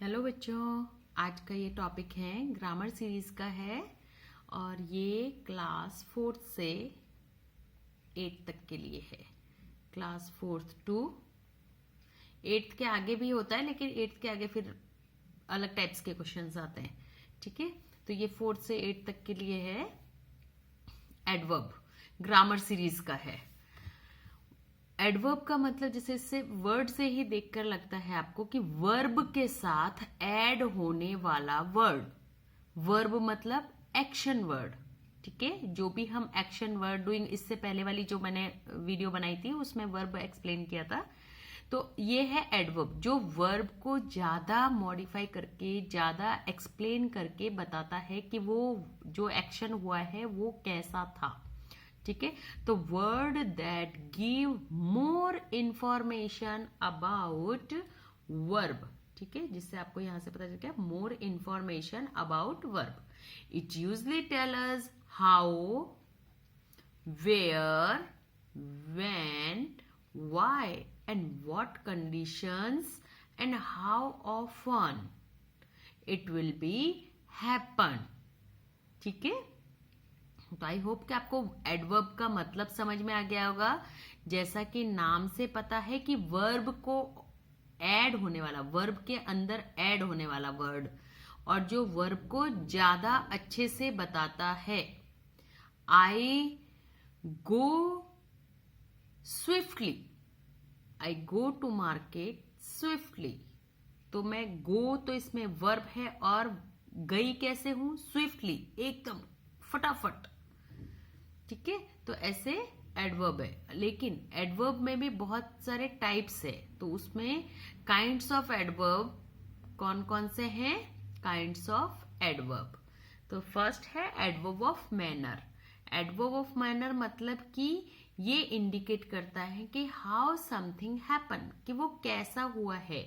Hello बच्चों, आज का ये टॉपिक है ग्रामर सीरीज का है और ये क्लास 4th से 8th तक के लिए है। क्लास 4th टू 8th के आगे भी होता है, लेकिन 8th के आगे फिर अलग टाइप्स के क्वेश्चंस आते हैं। ठीक है, तो ये 4th से 8th तक के लिए है। एडवर्ब ग्रामर सीरीज का है। एडवर्ब का मतलब जैसे इससे वर्ड से ही देखकर लगता है आपको कि वर्ब के साथ ऐड होने वाला वर्ड। वर्ब मतलब एक्शन वर्ड। ठीक है, जो भी हम एक्शन वर्ड डूइंग, इससे पहले वाली जो मैंने वीडियो बनाई थी उसमें वर्ब एक्सप्लेन किया था। तो ये है एडवर्ब, जो वर्ब को ज्यादा मॉडिफाई करके, ज्यादा एक्सप्लेन करके बताता है कि वो जो एक्शन हुआ है वो कैसा था। ठीक है, तो word that give more information about verb. ठीक है, जिससे आपको यहां से पता चल गया more information about verb. It usually tell us how, where, when, why and what conditions and how often it will be happen. ठीक है, तो आई होप कि आपको एडवर्ब का मतलब समझ में आ गया होगा। जैसा कि नाम से पता है कि वर्ब को ऐड होने वाला, वर्ब के अंदर ऐड होने वाला वर्ड, और जो वर्ब को ज्यादा अच्छे से बताता है। I go swiftly, I go to market swiftly. तो मैं गो, तो इसमें वर्ब है, और गई कैसे हूं? स्विफ्टली, एकदम फटाफट। ठीक है, तो ऐसे एडवर्ब है। लेकिन एडवर्ब में भी बहुत सारे टाइप्स है, तो उसमें काइंड्स ऑफ एडवर्ब कौन कौन से हैं? काइंड्स ऑफ एडवर्ब, तो फर्स्ट है adverb of manner. Adverb of manner मतलब कि ये इंडिकेट करता है कि हाउ समथिंग हैपन, कि वो कैसा हुआ है।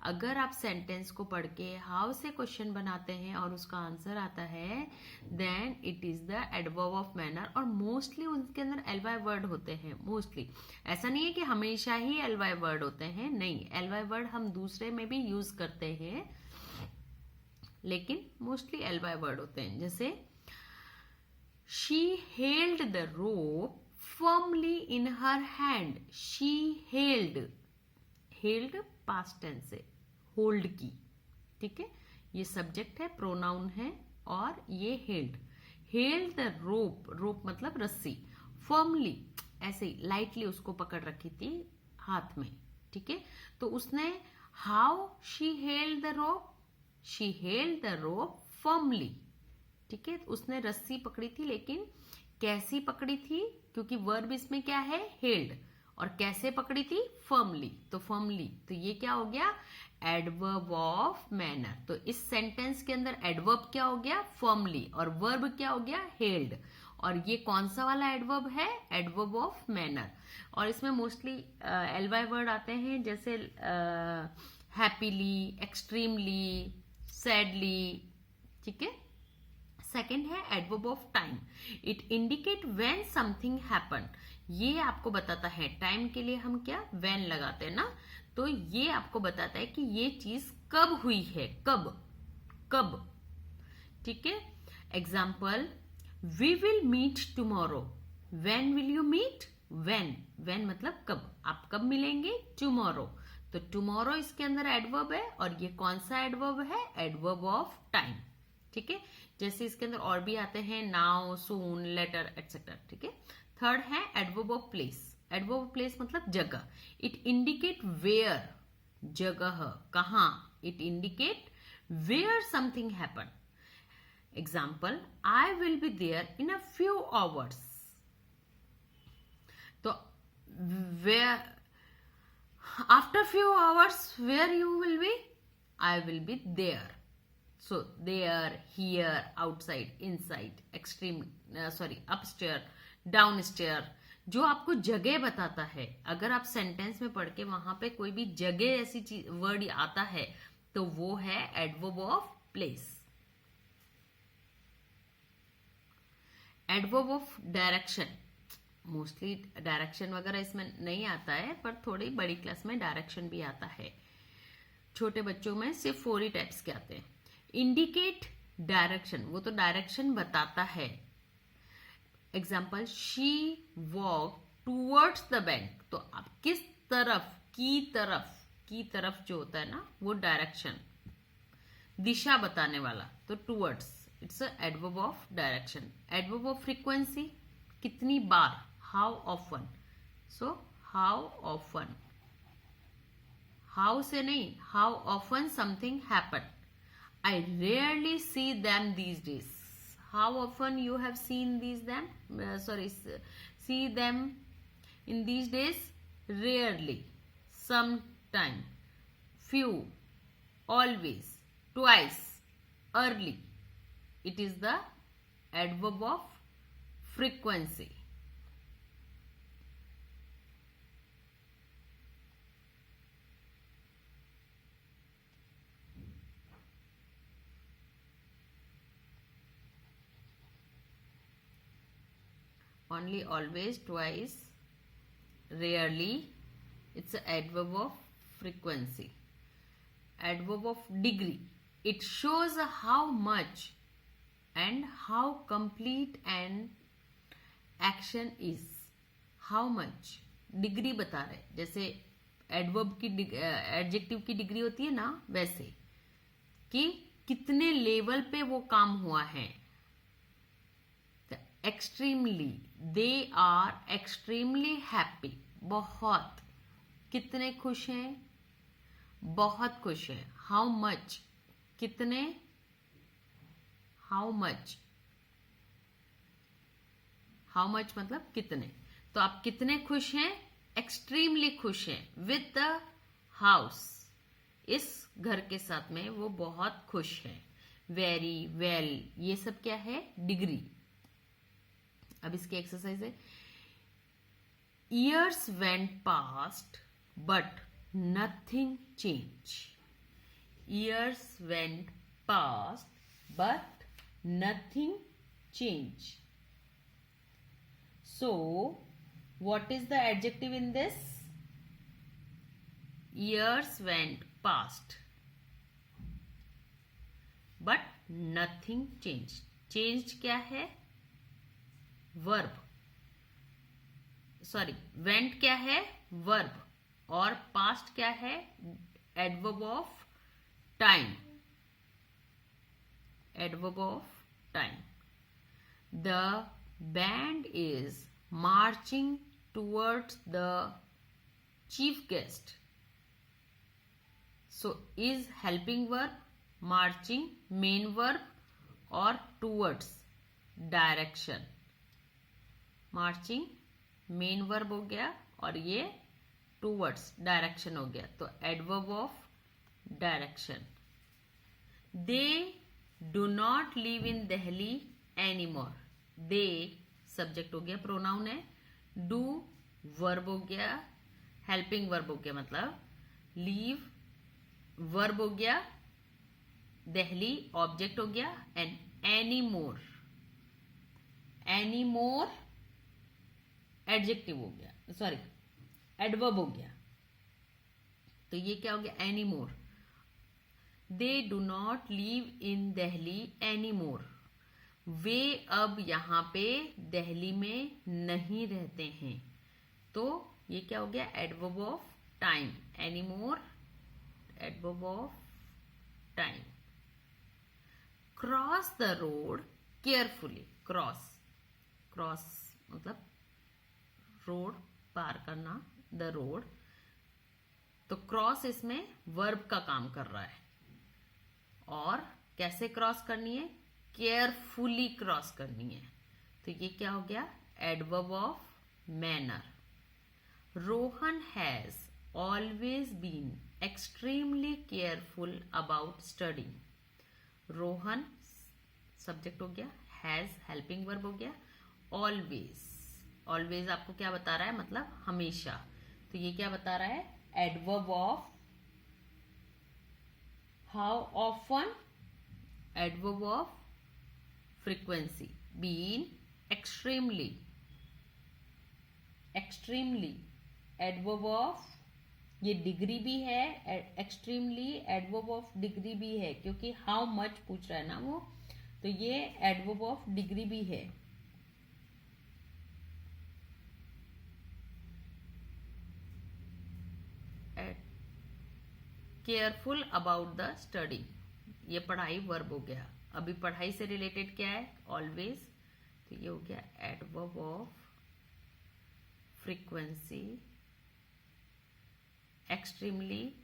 अगर आप सेंटेंस को पढ़ के हाउ से क्वेश्चन बनाते हैं और उसका आंसर आता है, then it is the adverb of manner. और मोस्टली उनके अंदर एलवाई वर्ड होते हैं। मोस्टली, ऐसा नहीं है कि हमेशा ही एलवाई वर्ड होते हैं, नहीं, एलवाई वर्ड हम दूसरे में भी यूज करते हैं, लेकिन मोस्टली एलवाई वर्ड होते हैं। जैसे she held the rope firmly in her hand. she held, held past tense से hold की। ठीक है, ये सब्जेक्ट है, प्रोनाउन है, और ये held, held the rope, rope मतलब रस्सी, firmly ऐसे ही लाइटली उसको पकड़ रखी थी हाथ में। ठीक है, तो उसने how she held the rope, she held the rope firmly। ठीक है, उसने रस्सी पकड़ी थी, लेकिन कैसी पकड़ी थी? क्योंकि वर्ब इसमें क्या है? हेल्ड। और कैसे पकड़ी थी? फर्मली। तो फर्मली, तो ये क्या हो गया? Adverb of manner. तो इस सेंटेंस के अंदर एडवर्ब क्या हो गया? फर्मली। और वर्ब क्या हो गया? हेल्ड। और ये कौन सा वाला एडवर्ब है? Adverb of manner. और इसमें मोस्टली एलवाई वर्ड आते हैं, जैसे हैप्पीली, एक्सट्रीमली, सैडली। ठीक है, सेकेंड है adverb of time. It indicate when something happen. ये आपको बताता है, टाइम के लिए हम क्या व्हेन लगाते हैं ना, तो ये आपको बताता है कि ये चीज कब हुई है, कब कब। ठीक है, example, we will meet tomorrow. When will you meet? When, when मतलब कब, आप कब मिलेंगे? टुमारो। तो टुमारो इसके अंदर एडवर्ब है, और ये कौन सा एडवर्ब है? Adverb of time. ठीक है, जैसे इसके अंदर और भी आते हैं, नाउ, सून, लेटर, एक्सेट्रा। ठीक है, थर्ड है adverb of place. Adverb of place मतलब जगह। इट इंडिकेट वेयर, जगह, कहां। It indicate where something happen. Example, I will be there in a few hours. तो where, after few hours where you will be? I will be there. So there, here, outside, inside, extreme, upstairs, downstairs, जो आपको जगह बताता है। अगर आप sentence में पढ़ के वहां पे कोई भी जगह ऐसी चीज वर्ड आता है, तो वो है adverb of place. Adverb of direction, mostly direction वगैरह इसमें नहीं आता है, पर थोड़ी बड़ी क्लास में डायरेक्शन भी आता है। छोटे बच्चों में सिर्फ 4 ही टाइप्स के आते हैं। इंडिकेट डायरेक्शन, वो तो डायरेक्शन बताता है। Example, she walk towards the bank, तो आप किस तरफ, की तरफ जो होता है ना, वो डायरेक्शन, दिशा बताने वाला, तो towards, it's a adverb of direction. Adverb of frequency, कितनी बार, how often, so how often, how से नहीं, how often something happen, I rarely see them these days. How often you have seen see them in these days? Rarely, sometime, few, always, twice, early. It is the adverb of frequency. Only, always, twice, rarely, it's an adverb of frequency. Adverb of degree, it shows how much and how complete an action is. How much, degree बता रहे, जैसे adverb की adjective की degree होती है ना, वैसे कि कितने लेवल पे वो काम हुआ है। Extremely, they are extremely happy, बहुत, कितने खुश हैं, बहुत खुश हैं। हाउ मच, कितने, हाउ मच, हाउ मच मतलब कितने, तो आप कितने खुश हैं, एक्सट्रीमली खुश हैं। विद द हाउस, इस घर के साथ में वो बहुत खुश है। वेरी, वेल, ये सब क्या है, डिग्री। अब इसकी एक्सरसाइज है, years went past but nothing change. Years went past but nothing change. So what is the adjective in this? Years went past but nothing changed. Changed क्या है, वर्ब, सॉरी, वेंट क्या है, verb, और past क्या है, adverb of time, adverb of time. The band is marching towards the chief guest. So is helping verb, marching main verb, और towards direction. Marching main verb हो गया और ये टूवर्ड्स डायरेक्शन हो गया, तो adverb of direction. They do not live in Delhi any more. They subject हो गया, प्रोनाउन है। डू वर्ब हो गया, हेल्पिंग वर्ब हो गया, मतलब लीव वर्ब हो गया, दिल्ली ऑब्जेक्ट हो गया, and any more, any more adjective हो गया, सॉरी एडवर्ब हो गया, तो ये क्या हो गया, any more. They do not live in Delhi any more. वे अब यहाँ पे दिल्ली में नहीं रहते हैं, तो ये क्या हो गया, adverb of time. Any more, adverb of time. Cross the road carefully. Cross, cross मतलब रोड पार करना, द रोड, तो क्रॉस इसमें वर्ब का काम कर रहा है। और कैसे क्रॉस करनी है, केयरफुली क्रॉस करनी है, तो ये क्या हो गया, adverb of manner. Rohan has always been extremely careful about studying. Rohan subject हो गया, हैज हेल्पिंग वर्ब हो गया, ऑलवेज, ऑलवेज आपको क्या बता रहा है, मतलब हमेशा, तो ये क्या बता रहा है, adverb of how often, adverb of frequency. Been, extremely, extremely, adverb of ये डिग्री भी है, एक्सट्रीमली एडवर्ब ऑफ डिग्री भी है, क्योंकि हाउ मच पूछ रहा है ना वो, तो ये एडवर्ब ऑफ डिग्री भी है। केयरफुल अबाउट द स्टडी, ये पढ़ाई वर्ब हो गया। अभी पढ़ाई से रिलेटेड क्या है, ऑलवेज, तो ये हो गया adverb of frequency, extremely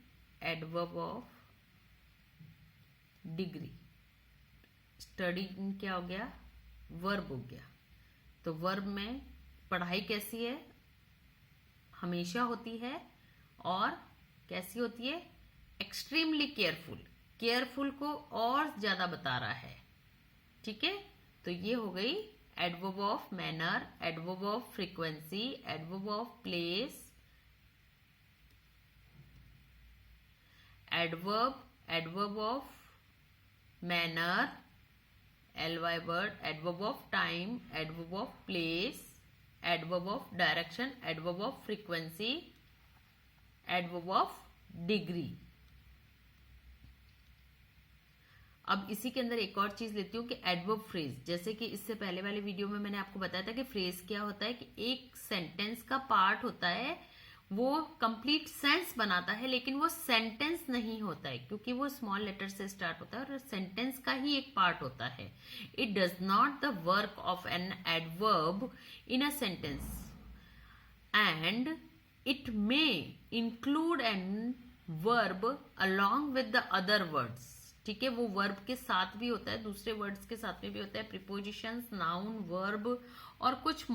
adverb of degree, study क्या हो गया, वर्ब हो गया। तो वर्ब में पढ़ाई कैसी है, हमेशा होती है, और कैसी होती है, एक्सट्रीमली केयरफुल, केयरफुल को और ज्यादा बता रहा है। ठीक है, तो ये हो गई adverb of manner, adverb of frequency, adverb of place, adverb of manner, ly word, adverb of time, adverb of place, adverb of direction, adverb of frequency, adverb of degree. अब इसी के अंदर एक और चीज लेती हूँ कि एडवर्ब फ्रेज, जैसे कि इससे पहले वाले वीडियो में मैंने आपको बताया था कि फ्रेज क्या होता है, कि एक सेंटेंस का पार्ट होता है, वो कंप्लीट सेंस बनाता है, लेकिन वो सेंटेंस नहीं होता है, क्योंकि वो स्मॉल लेटर से स्टार्ट होता है और सेंटेंस का ही एक पार्ट होता है। It does not the work of an adverb in a sentence and it may include an verb along with the other words. ठीक है, वो वर्ब के साथ भी होता है, दूसरे वर्ड्स के साथ में भी होता है, प्रीपोजिशंस, नाउन, वर्ब और कुछ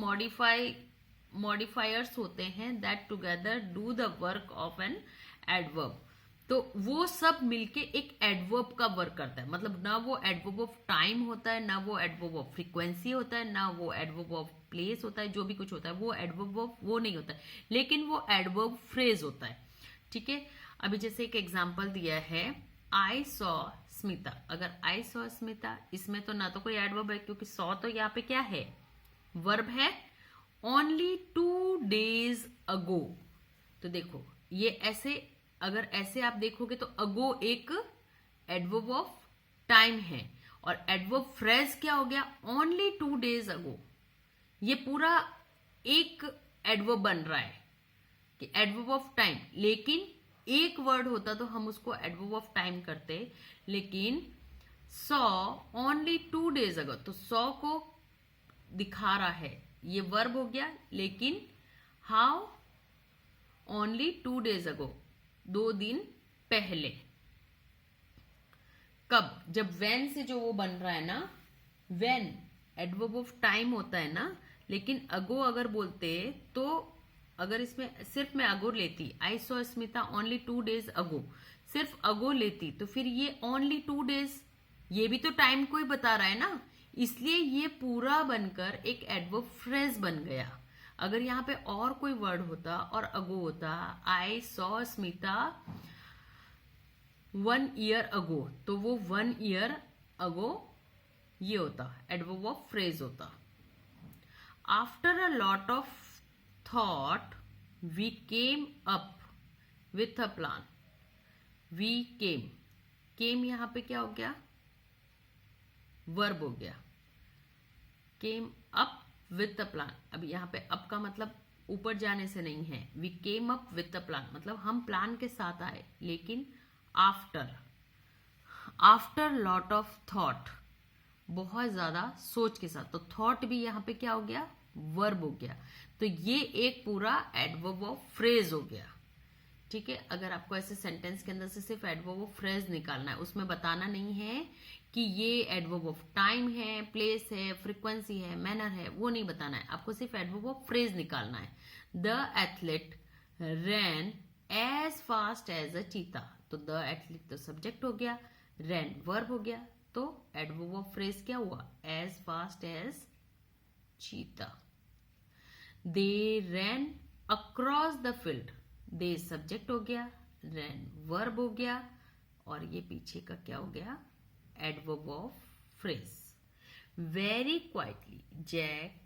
मॉडिफायर्स होते हैं that together do the work of an adverb. तो वो सब मिलके एक एडवर्ब का वर्क करता है। मतलब ना वो एडवर्ब ऑफ टाइम होता है, ना वो एडवर्ब ऑफ फ्रीक्वेंसी होता है, ना वो एडवर्ब ऑफ प्लेस होता है, जो भी कुछ होता है वो एडवर्ब ऑफ वो नहीं होता है, लेकिन वो एडवर्ब फ्रेज होता है। ठीक है, अभी जैसे एक एग्जाम्पल दिया है, आई सॉ स्मिता। अगर आई सॉ स्मिता, इसमें तो ना तो कोई एडवर्ब है, क्योंकि सॉ तो यहाँ पे क्या है, वर्ब है। ओनली 2 days अगो, तो देखो ये ऐसे, अगर ऐसे आप देखोगे तो अगो एक एडवर्ब ऑफ टाइम है, और एडवर्ब फ्रेज क्या हो गया, ओनली 2 days अगो। ये पूरा एक एडवर्ब बन रहा है कि एडवर्ब ऑफ टाइम, लेकिन एक वर्ड होता तो हम उसको एडवर्ब ऑफ टाइम करते, लेकिन सॉ ओनली 2 days अगो, तो सॉ को दिखा रहा है, ये वर्ब हो गया, लेकिन हाउ, ओनली 2 days अगो, 2 दिन पहले। कब, जब वेन से जो वो बन रहा है ना, वेन एडवर्ब ऑफ टाइम होता है ना, लेकिन अगो अगर बोलते तो, अगर इसमें सिर्फ मैं अगो लेती, आई सॉ स्मिता ओनली 2 days अगो, सिर्फ अगो लेती, तो फिर ये ओनली 2 days, ये भी तो टाइम को ही बता रहा है ना, इसलिए ये पूरा बनकर एक एडवर्ब फ्रेज बन गया। अगर यहाँ पे और कोई वर्ड होता और अगो होता, I saw Smita 1 year ago, तो वो 1 year अगो ये होता, एडवर्ब ऑफ फ्रेज होता। After a lot of thought we came up with a plan. We came यहां पे क्या हो गया, वर्ब हो गया, came up with a plan. अब यहां पे अप का मतलब ऊपर जाने से नहीं है, we came up with a plan मतलब हम प्लान के साथ आए, लेकिन आफ्टर लॉट ऑफ थॉट, बहुत ज्यादा सोच के साथ, तो थॉट भी यहां पे क्या हो गया, वर्ब हो गया। तो ये एक पूरा एडवर्ब ऑफ फ्रेज हो गया। ठीक है, अगर आपको ऐसे सेंटेंस के अंदर से सिर्फ एडवर्ब ऑफ फ्रेज निकालना है, उसमें बताना नहीं है कि ये एडवर्ब ऑफ टाइम है, प्लेस है, फ्रीक्वेंसी है, मैनर है, वो नहीं बताना है, आपको सिर्फ एडवर्ब ऑफ फ्रेज निकालना है। The athlete ran as fast as a cheetah, तो द एथलीट तो सब्जेक्ट हो गया, रैन वर्ब हो गया, तो एडवर्ब ऑफ फ्रेज क्या हुआ, as fast as cheetah. They ran across the field, they subject हो गया, रैन वर्ब हो गया, और ये पीछे का क्या हो गया, adverb of phrase. Very quietly Jack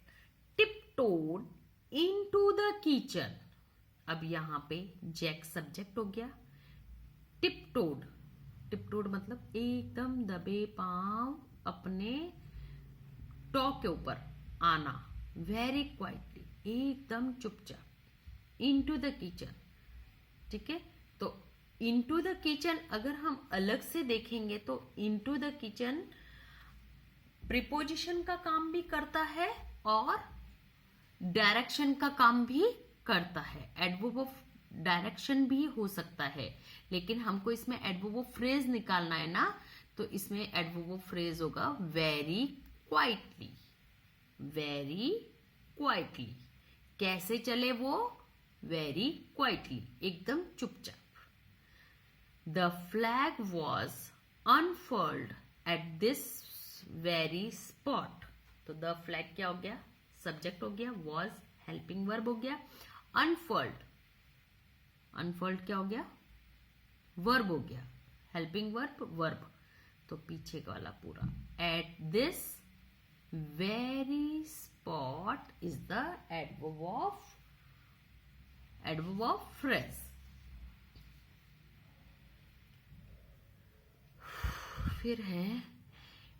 tiptoed into the kitchen. अब यहाँ पे जैक सब्जेक्ट हो गया। टिपटोड, टिपटोड मतलब एकदम दबे पांव अपने टॉ के ऊपर आना, वेरी क्वाइटली, एकदम चुपचाप। इनटू द किचन, ठीक है। तो इनटू द किचन अगर हम अलग से देखेंगे तो इनटू द किचन प्रीपोजिशन का काम भी करता है और डायरेक्शन का काम भी करता है। एडवर्ब ऑफ डायरेक्शन भी हो सकता है, लेकिन हमको इसमें एडवर्ब ऑफ फ्रेज निकालना है ना, तो इसमें एडवर्ब ऑफ फ्रेज होगा वेरी क्वाइटली। वेरी क्वाइटली, कैसे चले वो? वेरी क्वाइटली, एकदम चुपचाप। The flag was unfurled at this very spot. तो द फ्लैग क्या हो गया? सब्जेक्ट हो गया, वॉज हेल्पिंग वर्ब हो गया, अनफर्ल्ड, अनफर्ल्ड क्या हो गया? वर्ब हो गया, हेल्पिंग वर्ब वर्ब। तो पीछे का वाला पूरा, at this very spot is the adverb of phrase. फिर है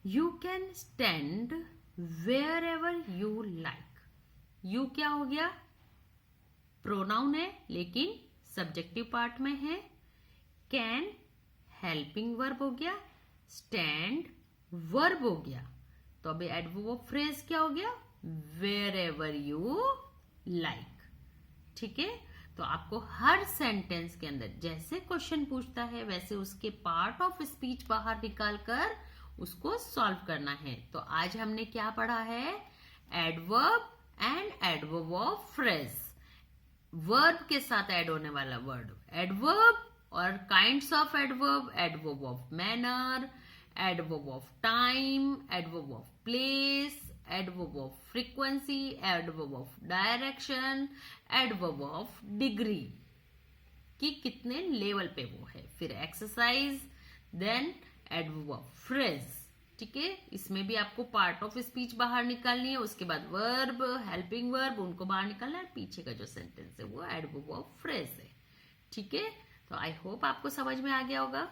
you can stand wherever you like. You क्या हो गया? प्रोनाउन है लेकिन सब्जेक्टिव पार्ट में है। कैन हेल्पिंग वर्ब हो गया, स्टैंड वर्ब हो गया। तो अभी एडवर्ब ऑफ फ्रेज क्या हो गया? वेयर एवर यू लाइक, ठीक है। तो आपको हर सेंटेंस के अंदर जैसे क्वेश्चन पूछता है वैसे उसके पार्ट ऑफ स्पीच बाहर निकालकर उसको सॉल्व करना है। तो आज हमने क्या पढ़ा है? Adverb and adverb of phrase, verb के साथ ऐड होने वाला वर्ड एडवर्ब, और kinds of adverb, adverb of manner, adverb of time, adverb of place, adverb of frequency, adverb of direction, adverb of degree कि कितने लेवल पे वो है। फिर exercise, then adverb of phrase, ठीक है। इसमें भी आपको पार्ट ऑफ स्पीच बाहर निकालनी है, उसके बाद वर्ब, हेल्पिंग वर्ब, उनको बाहर निकालना है। पीछे का जो सेंटेंस है वो एडवर्ब ऑफ फ्रेज है, ठीक है। तो आई होप आपको समझ में आ गया होगा।